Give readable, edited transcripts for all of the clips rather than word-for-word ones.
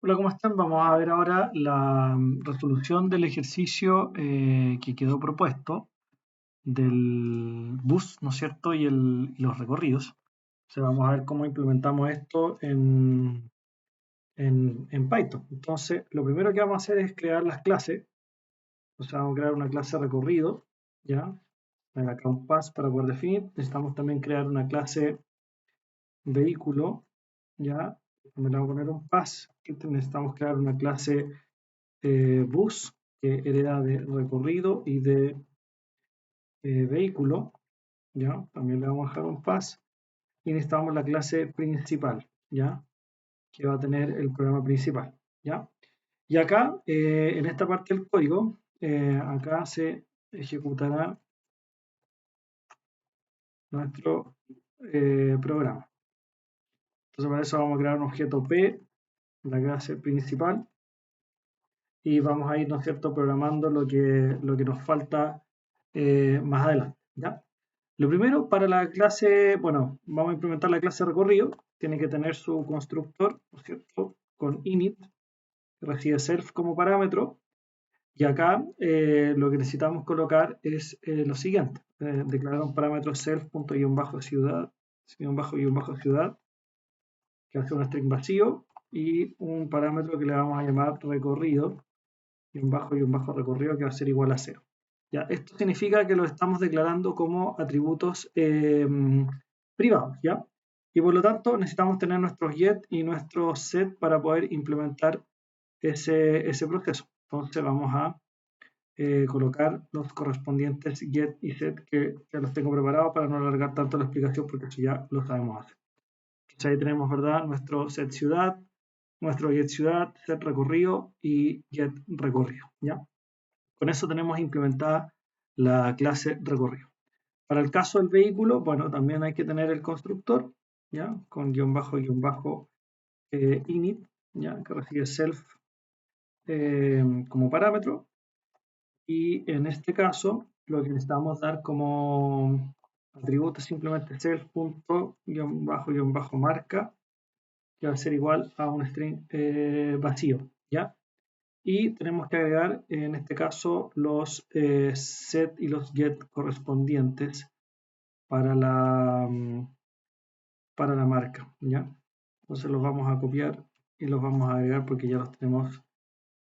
Hola, ¿cómo están? Vamos a ver ahora la resolución del ejercicio que quedó propuesto del bus, ¿no es cierto? Y los recorridos. O sea, vamos a ver cómo implementamos esto en Python. Entonces, lo primero que vamos a hacer es crear las clases. O sea, vamos a crear una clase recorrido, ¿ya? Acá un pass para poder definir. Necesitamos también crear una clase vehículo, ¿ya? También le vamos a poner un pass. Necesitamos crear una clase bus, que hereda de recorrido y de vehículo, ¿ya? También le vamos a dejar un pass. Y necesitamos la clase principal, ¿ya? Que va a tener el programa principal, ¿ya? Y acá, en esta parte del código, acá se ejecutará nuestro programa. Entonces, para eso vamos a crear un objeto P, la clase principal, y vamos a ir, ¿no es cierto?, programando lo que nos falta más adelante, ¿ya? Lo primero, para la clase, bueno, vamos a implementar la clase recorrido, tiene que tener su constructor, ¿no es cierto?, con init, que recibe self como parámetro, y acá lo que necesitamos colocar es lo siguiente, declarar un parámetro self.ciudad, ciudad, que hace un string vacío, y un parámetro que le vamos a llamar recorrido, recorrido, que va a ser igual a 0. ¿Ya? Esto significa que lo estamos declarando como atributos privados, ¿ya? Y por lo tanto necesitamos tener nuestros get y nuestros set para poder implementar ese proceso. Entonces vamos a colocar los correspondientes get y set, que ya los tengo preparados para no alargar tanto la explicación, porque eso ya lo sabemos hacer. Entonces ahí tenemos, ¿verdad?, nuestro set ciudad, nuestro get ciudad, set recorrido y get recorrido, ¿ya? Con eso tenemos implementada la clase recorrido. Para el caso del vehículo, bueno, también hay que tener el constructor, ¿ya? Con init, ¿ya? Que recibe self como parámetro. Y en este caso, lo que necesitamos dar como atributo es simplemente self.marca, que va a ser igual a un string vacío, ¿ya? Y tenemos que agregar en este caso los set y los get correspondientes para la marca, ¿ya? Entonces los vamos a copiar y los vamos a agregar porque ya los tenemos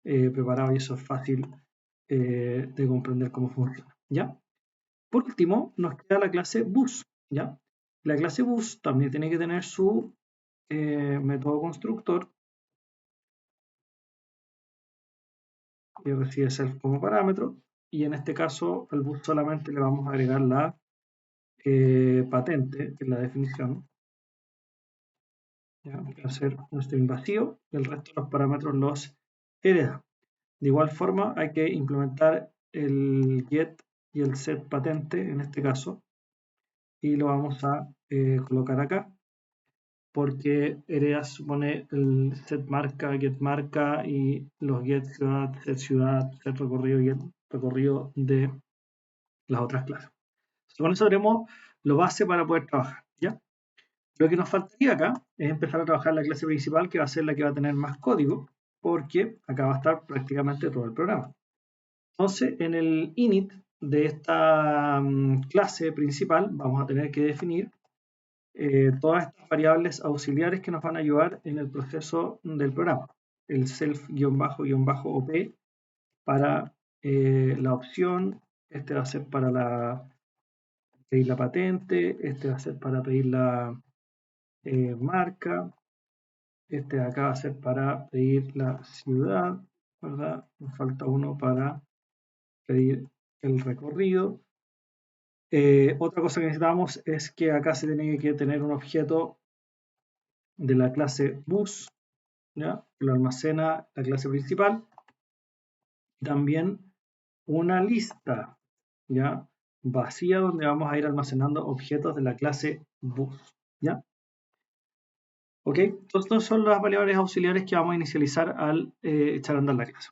preparados, y eso es fácil de comprender cómo funciona, ¿ya? Por último, nos queda la clase bus, ¿ya? La clase bus también tiene que tener su método constructor, que recibe self como parámetro, y en este caso al bus solamente le vamos a agregar la patente, que es la definición, ¿ya? Que va a ser un string vacío, y el resto de los parámetros los hereda. De igual forma hay que implementar el get y el set patente en este caso, y lo vamos a colocar acá, porque hereda supone el set marca, get marca, y los get ciudad, set recorrido y get recorrido de las otras clases. Con eso tenemos lo base para poder trabajar, ¿ya? Lo que nos faltaría acá es empezar a trabajar la clase principal, que va a ser la que va a tener más código, porque acá va a estar prácticamente todo el programa. Entonces, en el init de esta clase principal vamos a tener que definir todas estas variables auxiliares que nos van a ayudar en el proceso del programa. El self-op para la opción, este va a ser para pedir la patente, este va a ser para pedir la marca, este de acá va a ser para pedir la ciudad, ¿verdad? Nos falta uno para pedir el recorrido. Otra cosa que necesitamos es que acá se tiene que tener un objeto de la clase bus, ¿ya? Que lo almacena la clase principal. También una lista, ¿ya?, vacía, donde vamos a ir almacenando objetos de la clase bus, ¿ya? ¿Ok? Entonces, estas son las variables auxiliares que vamos a inicializar al echar a andar la clase.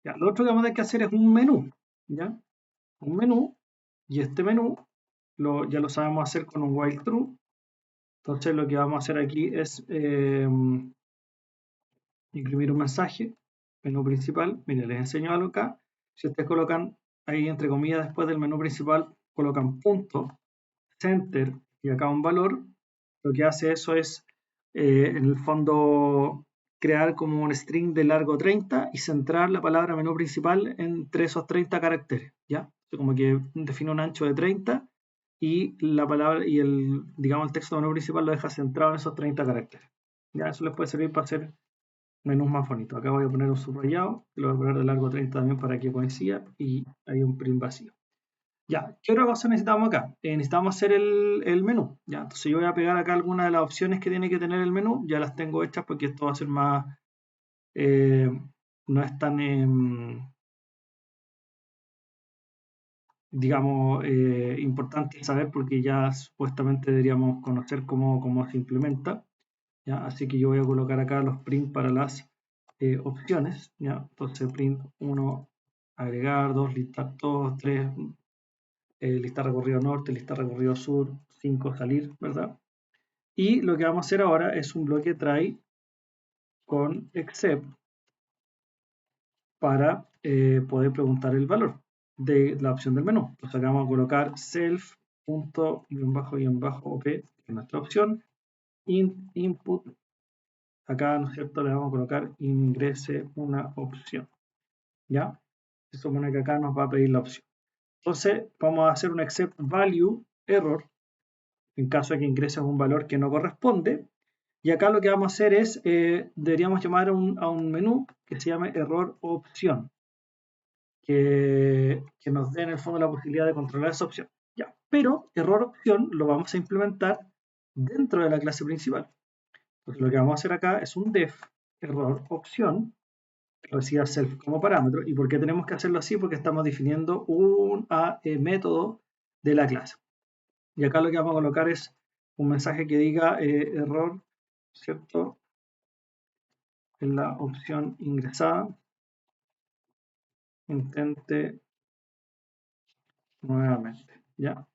¿Ya? Lo otro que vamos a tener que hacer es un menú, ¿ya? Un menú, y este menú ya lo sabemos hacer con un while true. Entonces lo que vamos a hacer aquí es imprimir un mensaje, menú principal, mire, les enseño algo acá. Si ustedes colocan ahí entre comillas después del menú principal, colocan punto, center y acá un valor, lo que hace eso es en el fondo crear como un string de largo 30 y centrar la palabra menú principal entre esos 30 caracteres, ¿ya? Como que define un ancho de 30 y la palabra y digamos el texto menú principal lo deja centrado en esos 30 caracteres. Ya, eso les puede servir para hacer menús más bonitos. Acá voy a poner un subrayado, que lo voy a poner de largo 30 también para que coincida y hay un print vacío. Ya, ¿qué otra cosa necesitamos acá? Necesitamos hacer el menú. Ya, entonces yo voy a pegar acá algunas de las opciones que tiene que tener el menú. Ya las tengo hechas porque esto va a ser más, no es tan, digamos, importante saber porque ya supuestamente deberíamos conocer cómo se implementa. ¿Ya? Así que yo voy a colocar acá los print para las opciones. ¿Ya? Entonces print 1, agregar, 2, listar todos, 3, listar recorrido norte, listar recorrido sur, 5, salir, ¿verdad? Y lo que vamos a hacer ahora es un bloque try con except para poder preguntar el valor de la opción del menú. Entonces acá vamos a colocar self.-op, que es nuestra opción, input, acá, ¿no es cierto?, le vamos a colocar ingrese una opción, ¿ya? Se supone que acá nos va a pedir la opción. Entonces vamos a hacer un except value error en caso de que ingreses un valor que no corresponde. Y acá lo que vamos a hacer es, deberíamos llamar a un menú que se llame error opción, que nos dé en el fondo la posibilidad de controlar esa opción. Ya, pero error opción lo vamos a implementar dentro de la clase principal. Entonces lo que vamos a hacer acá es un def error opción que reciba self como parámetro. ¿Y por qué tenemos que hacerlo así? Porque estamos definiendo un método de la clase. Y acá lo que vamos a colocar es un mensaje que diga error, ¿cierto? En la opción ingresada, intente nuevamente, ¿ya?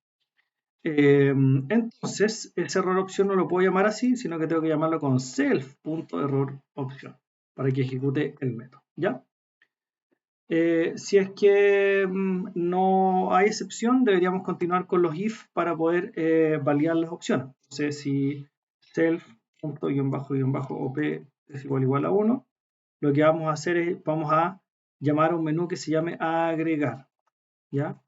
Entonces, ese error opción no lo puedo llamar así, sino que tengo que llamarlo con self.error opción para que ejecute el método, ¿ya? Si es que no hay excepción, deberíamos continuar con los if para poder validar las opciones. Entonces, si self.-op es igual a 1, lo que vamos a hacer es, vamos a llamar a un menú que se llame agregar, ¿ya?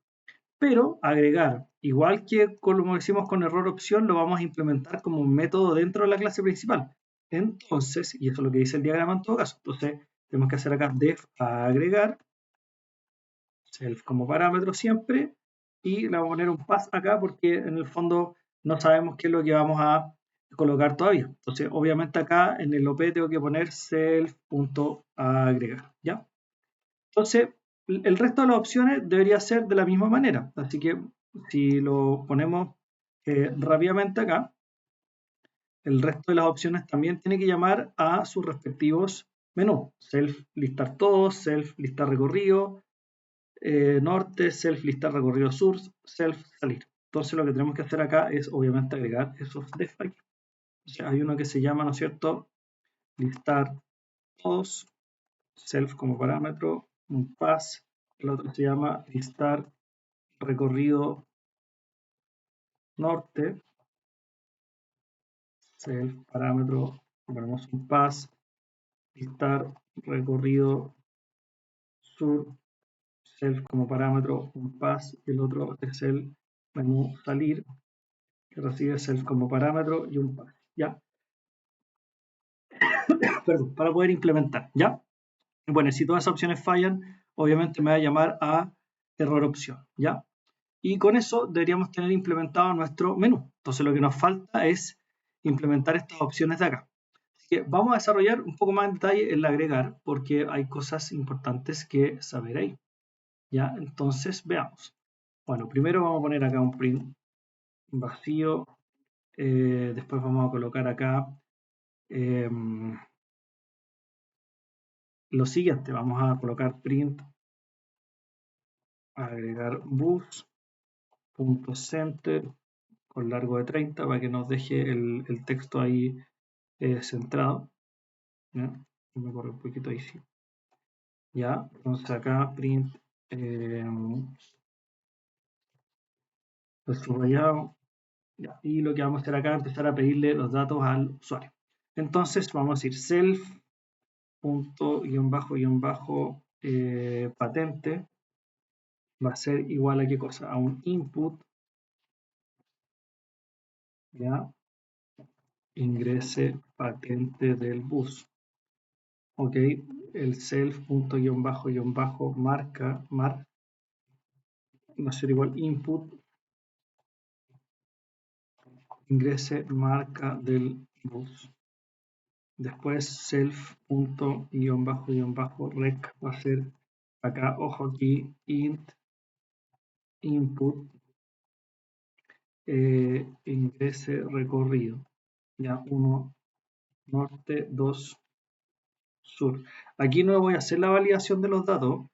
Pero agregar, igual que como hicimos con error opción, lo vamos a implementar como un método dentro de la clase principal. Entonces, y eso es lo que dice el diagrama en todo caso, entonces tenemos que hacer acá def agregar, self como parámetro siempre, y le vamos a poner un pass acá porque en el fondo no sabemos qué es lo que vamos a colocar todavía. Entonces, obviamente acá en el OP tengo que poner self.agregar, ¿ya? Entonces, el resto de las opciones debería ser de la misma manera. Así que si lo ponemos rápidamente acá, el resto de las opciones también tiene que llamar a sus respectivos menús. Self listar todos, self listar recorrido, norte, self listar recorrido sur, self salir. Entonces lo que tenemos que hacer acá es obviamente agregar esos def aquí. O sea, hay uno que se llama, ¿no es cierto?, listar todos, self como parámetro, un pass. El otro se llama listar recorrido norte, self parámetro, ponemos un pass, listar recorrido sur, self como parámetro, un pass, y el otro es el menú salir, que recibe self como parámetro y un pass, ¿ya? Perdón, para poder implementar, ¿ya? Bueno, si todas esas opciones fallan, obviamente me va a llamar a error opción, ¿ya? Y con eso deberíamos tener implementado nuestro menú. Entonces lo que nos falta es implementar estas opciones de acá. Así que vamos a desarrollar un poco más en detalle el agregar porque hay cosas importantes que saber ahí. ¿Ya? Entonces veamos. Bueno, primero vamos a poner acá un print vacío. Después vamos a colocar acá lo siguiente. Vamos a colocar print agregar bus.center con largo de 30 para que nos deje el texto ahí centrado, ¿ya? Me corre un poquito ahí, sí. Ya, entonces acá print el subrayado. Ya, y lo que vamos a hacer acá es empezar a pedirle los datos al usuario. Entonces vamos a decir self punto guión bajo patente va a ser igual a qué cosa, a un input, ya, ingrese patente del bus. Ok, el self punto guión bajo marca va a ser igual input, ingrese marca del bus. Después self punto guión bajo rec va a ser acá, ojo aquí, int input ingrese recorrido. Ya 1 norte, 2 sur. Aquí no voy a hacer la validación de los datos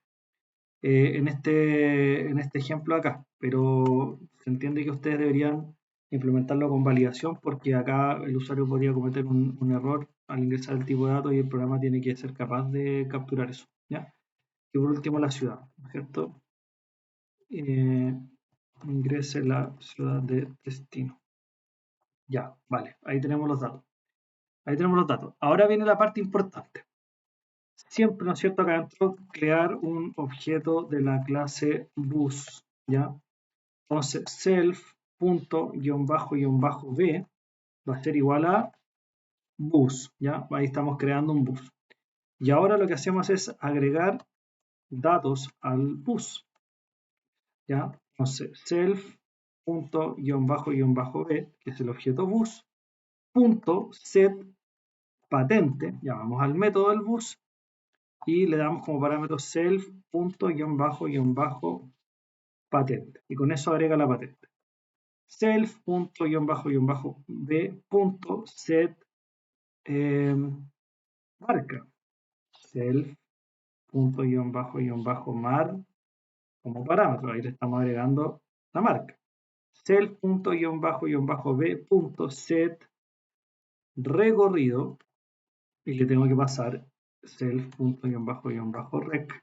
en este ejemplo acá, pero se entiende que ustedes deberían implementarlo con validación porque acá el usuario podría cometer un error al ingresar el tipo de datos y el programa tiene que ser capaz de capturar eso. ¿Ya? Y por último la ciudad, ¿cierto? Ingrese la ciudad de destino. Ya, vale, ahí tenemos los datos. Ahí tenemos los datos. Ahora viene la parte importante. Siempre, ¿no es cierto?, acá adentro, crear un objeto de la clase bus, ¿ya? Entonces, self._b va a ser igual a bus, ¿ya? Ahí estamos creando un bus. Y ahora lo que hacemos es agregar datos al bus, ¿ya? Entonces, self._b, que es el objeto bus, punto set patente, llamamos al método del bus y le damos como parámetro self._patente y con eso agrega la patente. Self._b.set marca. Self._mar como parámetro, ahí le estamos agregando la marca. Self._b.set recorrido y le tengo que pasar self._rec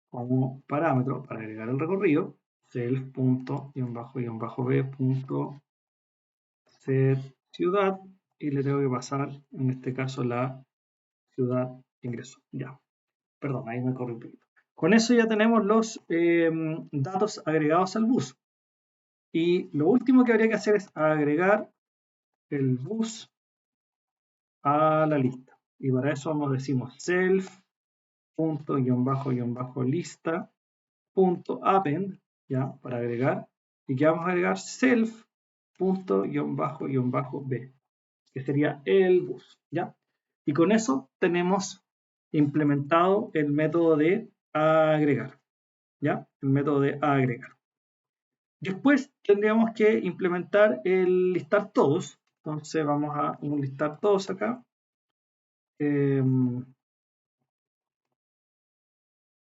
como parámetro para agregar el recorrido, self._b.set ciudad y le tengo que pasar en este caso la ciudad ingreso. Ya, perdón, ahí me corrí un poquito. Con eso ya tenemos los datos agregados al bus. Y lo último que habría que hacer es agregar el bus a la lista. Y para eso vamos decimos self._lista.append, ya, para agregar. Y que vamos a agregar self._b, que sería el bus, ya. Y con eso tenemos implementado el método de agregar, ya, el método de agregar. Después tendríamos que implementar el listar todos. Entonces vamos a listar todos acá.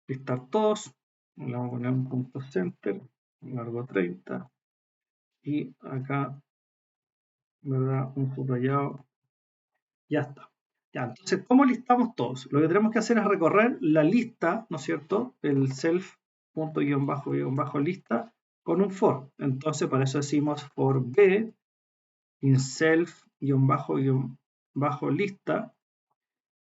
Listar todos. Le vamos a poner un punto center, largo 30. Y acá, ¿verdad? Un subrayado. Ya está. Ya, entonces, ¿cómo listamos todos? Lo que tenemos que hacer es recorrer la lista, ¿no es cierto? El self._lista con un for. Entonces, para eso decimos for b in self_lista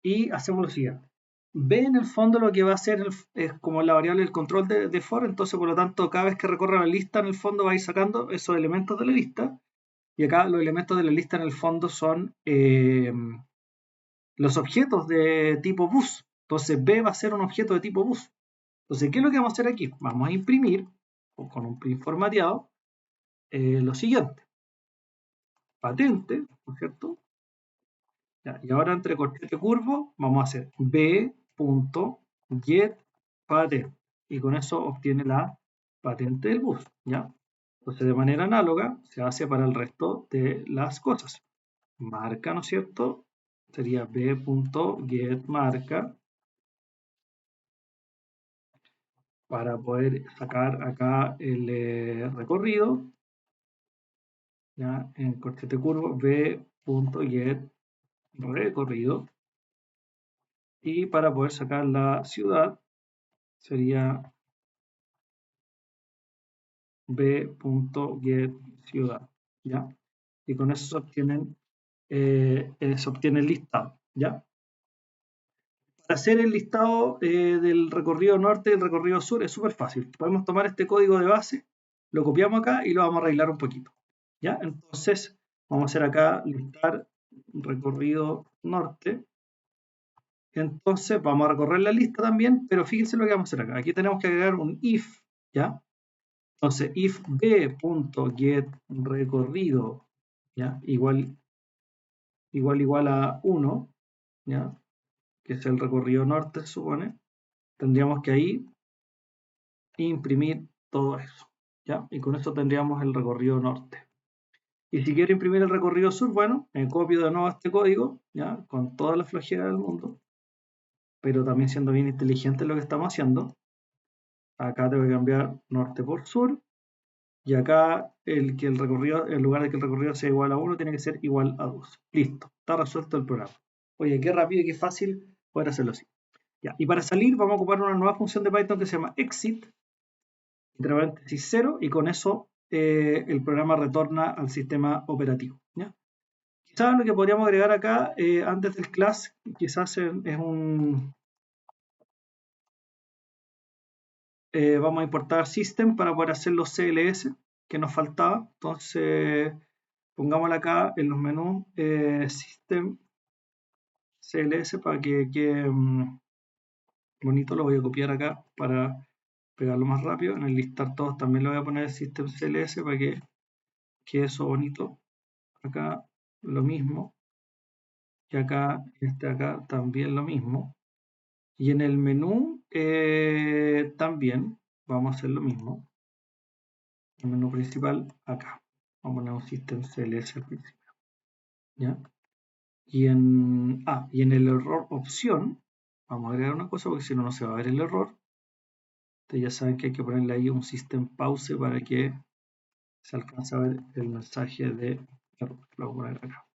y hacemos lo siguiente. B en el fondo lo que va a hacer es como la variable del control de for, entonces por lo tanto cada vez que recorra la lista en el fondo va a ir sacando esos elementos de la lista y acá los elementos de la lista en el fondo son los objetos de tipo bus. Entonces B va a ser un objeto de tipo bus. Entonces, ¿qué es lo que vamos a hacer aquí? Vamos a imprimir con un print formateado lo siguiente. Patente, ¿no es cierto? Ya, y ahora entre corchete curvo vamos a hacer b.getPatente y con eso obtiene la patente del bus, ¿ya? Entonces de manera análoga se hace para el resto de las cosas. Marca, ¿no es cierto? Sería b.getMarca para poder sacar acá el recorrido, ¿ya? En corchete curvo b.getRecorrido Y para poder sacar la ciudad sería b.getCiudad, ¿ya? Y con eso se obtiene el listado, ¿ya? Para hacer el listado del recorrido norte y el recorrido sur es súper fácil. Podemos tomar este código de base, lo copiamos acá y lo vamos a arreglar un poquito, ¿ya? Entonces, vamos a hacer acá listar recorrido norte. Entonces, vamos a recorrer la lista también, pero fíjense lo que vamos a hacer acá. Aquí tenemos que agregar un if, ¿ya? Entonces, if b.getRecorrido, ¿ya? Igual a 1, ¿ya? Que es el recorrido norte, se supone. Tendríamos que ahí imprimir todo eso, ¿ya? Y con eso tendríamos el recorrido norte. Y si quiero imprimir el recorrido sur, bueno, me copio de nuevo este código, ¿ya? Con toda la flojera del mundo, pero también siendo bien inteligente lo que estamos haciendo. Acá tengo que cambiar norte por sur. Y acá el recorrido, en lugar de que el recorrido sea igual a 1, tiene que ser igual a 2. Listo, está resuelto el programa. Oye, qué rápido y qué fácil poder hacerlo así. Ya, y para salir vamos a ocupar una nueva función de Python que se llama exit, entre paréntesis 0, y con eso el programa retorna al sistema operativo, ¿ya? Quizás lo que podríamos agregar acá antes del class, quizás es un... vamos a importar system para poder hacer los CLS que nos faltaba. Entonces, pongámosla acá en los menús system CLS para que quede bonito. Lo voy a copiar acá para pegarlo más rápido. En el listar todos también lo voy a poner system CLS para que quede eso bonito. Acá lo mismo. Y acá, acá también lo mismo. Y en el menú también vamos a hacer lo mismo. El menú principal acá. Vamos a poner un system CLS al principio. ¿Ya? Y en el error opción, vamos a agregar una cosa porque si no, no se va a ver el error. Ustedes ya saben que hay que ponerle ahí un system pause para que se alcance a ver el mensaje de error. Lo voy a poner acá.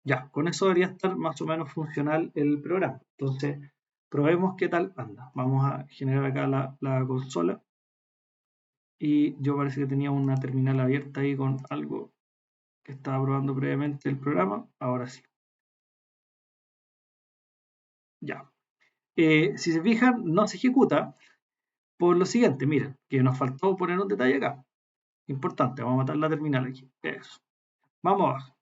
Ya, con eso debería estar más o menos funcional el programa. Entonces, probemos qué tal anda. Vamos a generar acá la consola. Y yo parece que tenía una terminal abierta ahí con algo que estaba probando previamente el programa. Ahora sí. Ya. Si se fijan, no se ejecuta por lo siguiente. Miren, que nos faltó poner un detalle acá. Importante, vamos a matar la terminal aquí. Eso. Vamos abajo.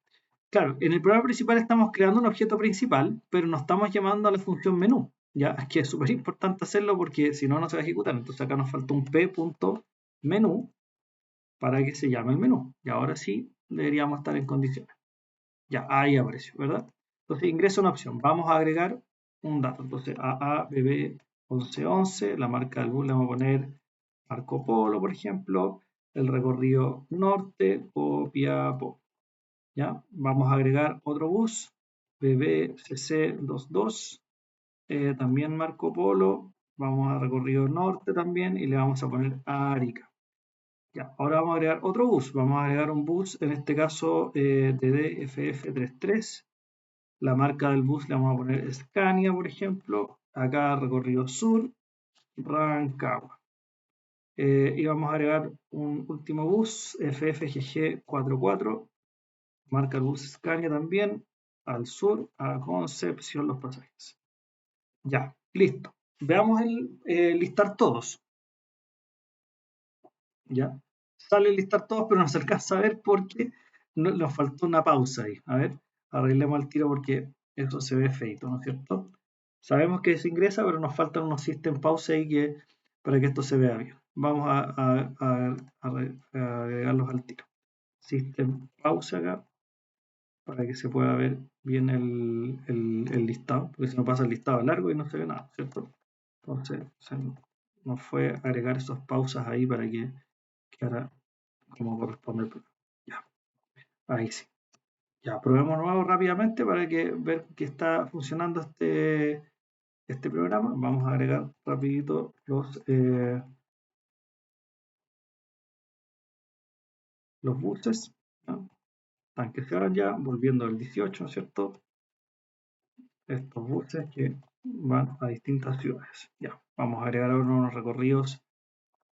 Claro, en el programa principal estamos creando un objeto principal, pero no estamos llamando a la función menú. Ya, es que es súper importante hacerlo porque si no, no se va a ejecutar. Entonces acá nos falta un p.menú para que se llame el menú. Y ahora sí deberíamos estar en condiciones. Ya, ahí apareció, ¿verdad? Entonces ingreso una opción. Vamos a agregar un dato. Entonces AABB1111, la marca del bus le vamos a poner Marco Polo, por ejemplo, el recorrido norte, Copiapó. ¿Ya? Vamos a agregar otro bus, BBCC22, también Marco Polo, vamos a recorrido norte también y le vamos a poner Arica. Ya, ahora vamos a agregar otro bus, vamos a agregar un bus, en este caso DDFF33, la marca del bus le vamos a poner Scania, por ejemplo, acá recorrido sur, Rancagua. Y vamos a agregar un último bus, FFGG44, marca el bus Scania también, al sur, a Concepción Los Pasajes. Ya, listo. Veamos el listar todos. Ya, sale listar todos, pero no se alcanza a ver porque nos faltó una pausa ahí. A ver, arreglemos el tiro porque eso se ve feito, ¿no es cierto? Sabemos que se ingresa, pero nos faltan unos system pause ahí para que esto se vea bien. Vamos a agregarlos al tiro. System pause acá para que se pueda ver bien el listado, porque si no pasa el listado largo y no se ve nada, ¿cierto? Entonces nos fue agregar esas pausas ahí para que quedara como corresponde el programa. Ya, ahí sí. Ya, probemos nuevo rápidamente para ver que está funcionando este programa. Vamos a agregar rapidito los buses. ¿No? Están que se van ya, volviendo al 18, ¿cierto? Estos buses que van a distintas ciudades. Ya, vamos a agregar ahora unos recorridos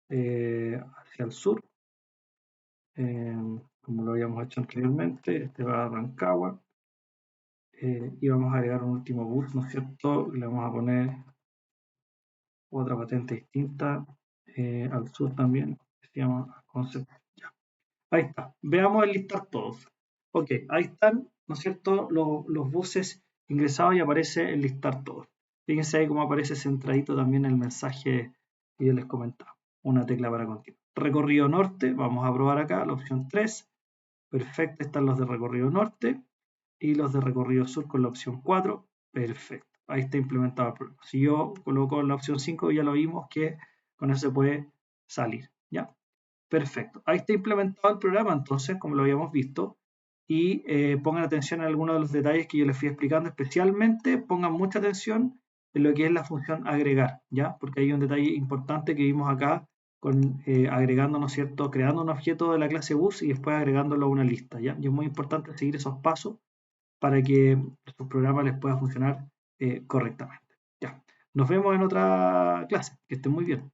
hacia el sur, como lo habíamos hecho anteriormente. Este va a Rancagua. Y vamos a agregar un último bus, ¿no es cierto? Le vamos a poner otra patente distinta al sur también, que se llama Concept. Ya. Ahí está. Veamos el listar todos. Ok, ahí están, ¿no es cierto? Los buses ingresados y aparece el listar todos. Fíjense ahí cómo aparece centradito también el mensaje que yo les comentaba. Una tecla para continuar. Recorrido norte, vamos a probar acá la opción 3. Perfecto, están los de recorrido norte y los de recorrido sur con la opción 4. Perfecto. Ahí está implementado el programa. Si yo coloco la opción 5, ya lo vimos que con eso se puede salir. ¿Ya? Perfecto. Ahí está implementado el programa, entonces, como lo habíamos visto. Y pongan atención a algunos de los detalles que yo les fui explicando. Especialmente pongan mucha atención en lo que es la función agregar, ¿ya? Porque hay un detalle importante que vimos acá con agregando, ¿no es cierto? Creando un objeto de la clase bus y después agregándolo a una lista, ¿ya? Y es muy importante seguir esos pasos para que su programa les pueda funcionar correctamente. Ya. Nos vemos en otra clase. Que estén muy bien.